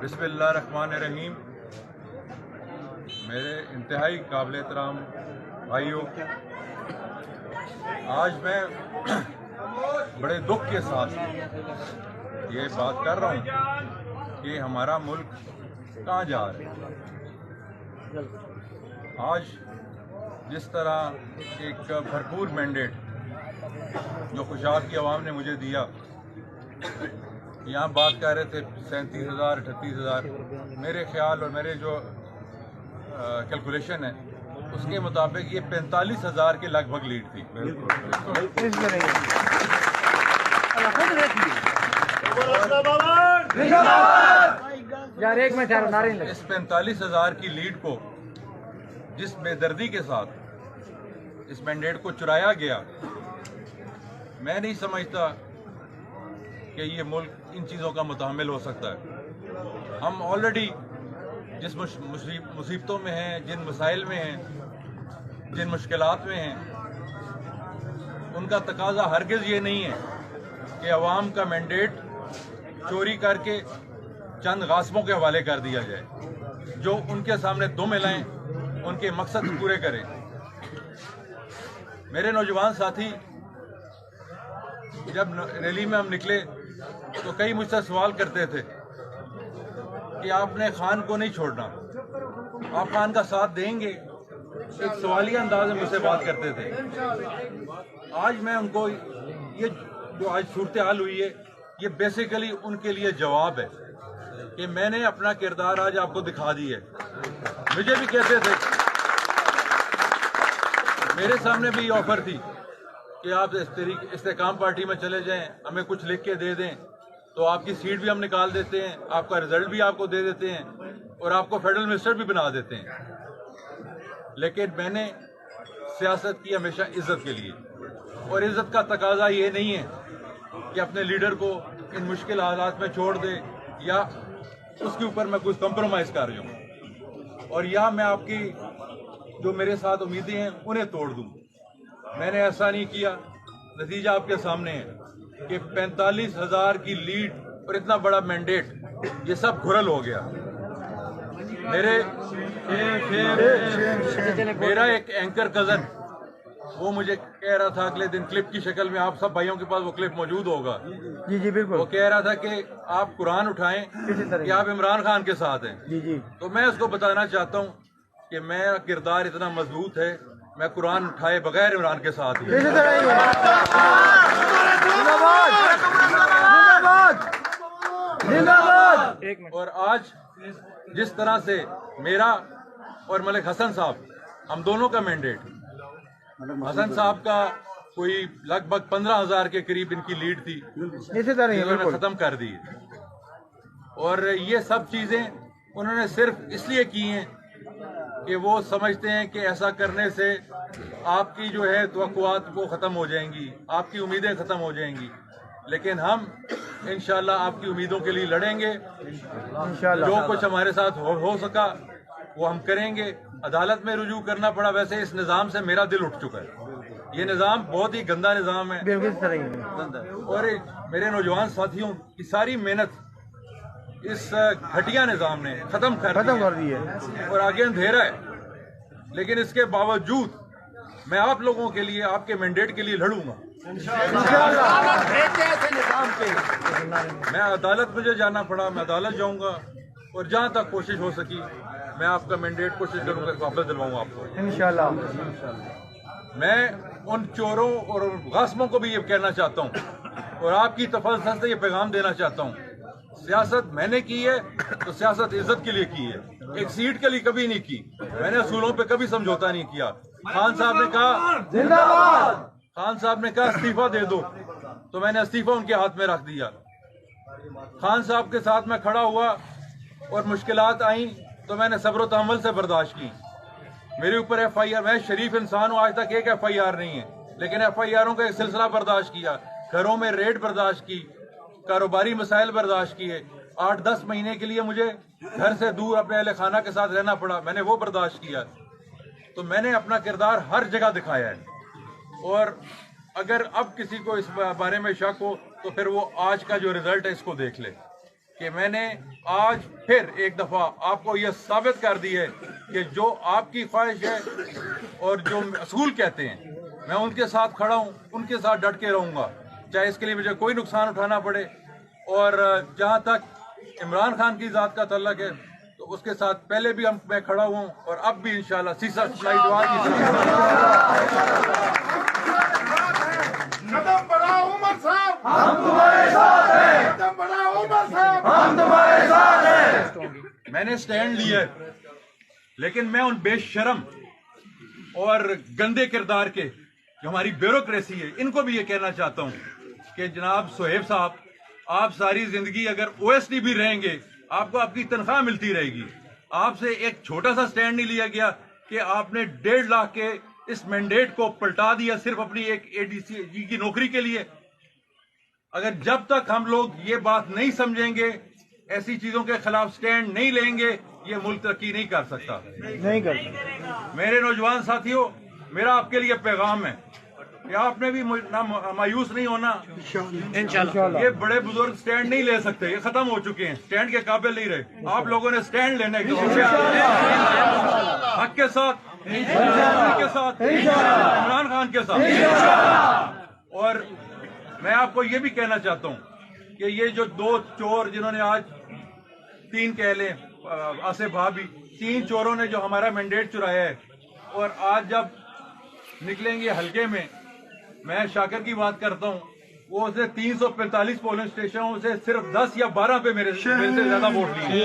बिस्मिल्लाहिर्रहमानिर्रहीम। मेरे इंतहाई काबिल एहतराम भाइयों, आज मैं बड़े दुख के साथ ये बात कर रहा हूँ कि हमारा मुल्क कहाँ जा रहा है। आज जिस तरह एक भरपूर मैंडेट जो खुशाब की आवाम ने मुझे दिया, यहाँ बात कर रहे थे 37,000 38,000, मेरे ख्याल और मेरे जो कैलकुलेशन है उसके मुताबिक ये 45,000 के लगभग लीड थी। इस 45,000 की लीड को, जिस बेदर्दी के साथ इस मैंडेट को चुराया गया, मैं नहीं समझता कि ये मुल्क इन चीज़ों का मुतहम्मिल हो सकता है। हम ऑलरेडी जिस मुसीबतों में हैं, जिन मसाइल में हैं, जिन मुश्किलात में हैं, उनका तकाजा हरगिज़ ये नहीं है कि अवाम का मैंडेट चोरी करके चंद गासबों के हवाले कर दिया जाए जो उनके सामने दुम हिलाएं, उनके मकसद पूरे करें। मेरे नौजवान साथी, जब रैली में हम निकले तो कई मुझसे सवाल करते थे कि आपने खान को नहीं छोड़ना, आप खान का साथ देंगे। एक सवालिया अंदाज में मुझसे बात करते थे। आज मैं उनको ये जो आज सूरत हाल हुई है, ये बेसिकली उनके लिए जवाब है कि मैंने अपना किरदार आज आपको दिखा दी है। मुझे भी कहते थे, मेरे सामने भी ऑफर थी कि आप इस्तेकाम पार्टी में चले जाएं, हमें कुछ लिख के दे दें तो आपकी सीट भी हम निकाल देते हैं, आपका रिजल्ट भी आपको दे देते हैं और आपको फेडरल मिनिस्टर भी बना देते हैं। लेकिन मैंने सियासत की हमेशा इज्जत के लिए, और इज्जत का तकाजा ये नहीं है कि अपने लीडर को इन मुश्किल हालात में छोड़ दे या उसके ऊपर मैं कुछ कंप्रोमाइज़ कर जाऊँ और या मैं आपकी जो मेरे साथ उम्मीदें हैं उन्हें तोड़ दूँ। मैंने ऐसा नहीं किया। नतीजा आपके सामने है कि 45,000 की लीड और इतना बड़ा मैंडेट, ये सब घुरल हो गया। मेरा एक एंकर कजन, वो मुझे कह रहा था अगले दिन क्लिप की शक्ल में, आप सब भाइयों के पास वो क्लिप मौजूद होगा। जी जी बिल्कुल। वो कह रहा था कि आप कुरान उठाएं कि आप इमरान खान के साथ हैं। जी जी। तो मैं उसको बताना चाहता हूँ कि मेरा किरदार इतना मजबूत है, मैं कुरान उठाए बगैर इमरान के साथ हूँ। और आज जिस तरह से मेरा और मलिक हसन साहब, हम दोनों का मैंडेट, हसन साहब का कोई लगभग 15,000 के करीब इनकी लीड थी, इन्होंने खत्म कर दी। और ये सब चीजें उन्होंने सिर्फ इसलिए की हैं कि वो समझते हैं कि ऐसा करने से आपकी जो है तवक्कुआत वो ख़त्म हो जाएंगी, आपकी उम्मीदें ख़त्म हो जाएंगी। लेकिन हम इंशाल्लाह आपकी उम्मीदों के लिए लड़ेंगे। जो कुछ हमारे साथ हो सका वो हम करेंगे। अदालत में रुजू करना पड़ा, वैसे इस निज़ाम से मेरा दिल उठ चुका है। ये निज़ाम बहुत ही गंदा निज़ाम है और मेरे नौजवान साथियों की सारी मेहनत इस घटिया निज़ाम ने खत्म कर दी है और आगे अंधेरा है। लेकिन इसके बावजूद मैं आप लोगों के लिए, आपके मैंडेट के लिए लड़ूंगा। मैं अदालत, मुझे जाना पड़ा मैं अदालत जाऊंगा और जहां तक कोशिश हो सकी मैं आपका मैंडेट कोशिश करूंगा, वापस दिलवाऊंगा आपको इंशाल्लाह। मैं उन चोरों और गासमों को भी ये कहना चाहता हूँ और आपकी तफल्सफ से ये पैगाम देना चाहता हूँ, सियासत मैंने की है तो सियासत इज्जत के लिए की है, एक सीट के लिए कभी नहीं की। मैंने असूलों पे कभी समझौता नहीं किया। खान साहब ने कहा जिंदाबाद, खान साहब ने कहा इस्तीफा दे दो, तो मैंने इस्तीफा उनके हाथ में रख दिया। खान साहब के साथ मैं खड़ा हुआ और मुश्किलात आई तो मैंने सब्र तहम्मुल से बर्दाश्त की। मेरे ऊपर FIR, मैं शरीफ इंसान हूँ, आज तक एक FIR नहीं है, लेकिन FIRों का एक सिलसिला बर्दाश्त किया, घरों में रेड बर्दाश्त की, कारोबारी मसाइल बर्दाश्त किए। 8-10 महीने के लिए मुझे घर से दूर अपने अहले खाना के साथ रहना पड़ा, मैंने वो बर्दाश्त किया। तो मैंने अपना किरदार हर जगह दिखाया है। और अगर अब किसी को इस बारे में शक हो तो फिर वो आज का जो रिजल्ट है इसको देख ले। कि मैंने आज फिर एक दफ़ा आपको यह साबित कर दी है कि जो आपकी ख्वाहिश है और जो असूल कहते हैं, मैं उनके साथ खड़ा हूँ, उनके साथ डट के रहूँगा, चाहे इसके लिए मुझे कोई नुकसान उठाना पड़े। और जहाँ तक इमरान खान की ज़ात का तल्लक है तो उसके साथ पहले भी मैं खड़ा हुआ हूँ और अब भी इंशाल्लाह सीसा सप्लाई जवान की कदम बढ़ाओ उमर साहब, हम तुम्हारे साथ हैं। कदम बढ़ाओ उमर साहब, हम तुम्हारे साथ हैं। मैंने स्टैंड लिया है, लेकिन मैं उन बेशरम और गंदे किरदार के जो हमारी ब्यूरोक्रेसी है, इनको भी ये कहना चाहता हूँ कि जनाब सोहेब साहब, आप सारी जिंदगी अगर ओएसडी भी रहेंगे, आपको आपकी तनख्वाह मिलती रहेगी। आपसे एक छोटा सा स्टैंड नहीं लिया गया कि आपने 1.5 लाख के इस मैंडेट को पलटा दिया सिर्फ अपनी एक एडीसी की नौकरी के लिए। अगर जब तक हम लोग ये बात नहीं समझेंगे, ऐसी चीजों के खिलाफ स्टैंड नहीं लेंगे, ये मुल्क तरक्की नहीं कर सकता। नहीं कर सकता। मेरे नौजवान साथियों, मेरा आपके लिए पैगाम है कि आपने भी मायूस नहीं होना। इंशाल्लाह ये बड़े बुजुर्ग स्टैंड नहीं ले सकते, ये खत्म हो चुके हैं, स्टैंड के काबिल नहीं रहे। आप लोगों ने स्टैंड लेने के हक के साथ, के साथ, इमरान खान के साथ। और मैं आपको ये भी कहना चाहता हूँ कि ये जो 2 चोर जिन्होंने आज 3 कह लें आसिफ भाभी, 3 चोरों ने जो हमारा मैंडेट चुराया है और आज जब निकलेंगे हल्के में, मैं शाकिर की बात करता हूँ, वो उसे 345 पोलिंग स्टेशनों से सिर्फ 10 या 12 पे मेरे से ज्यादा वोट लिए।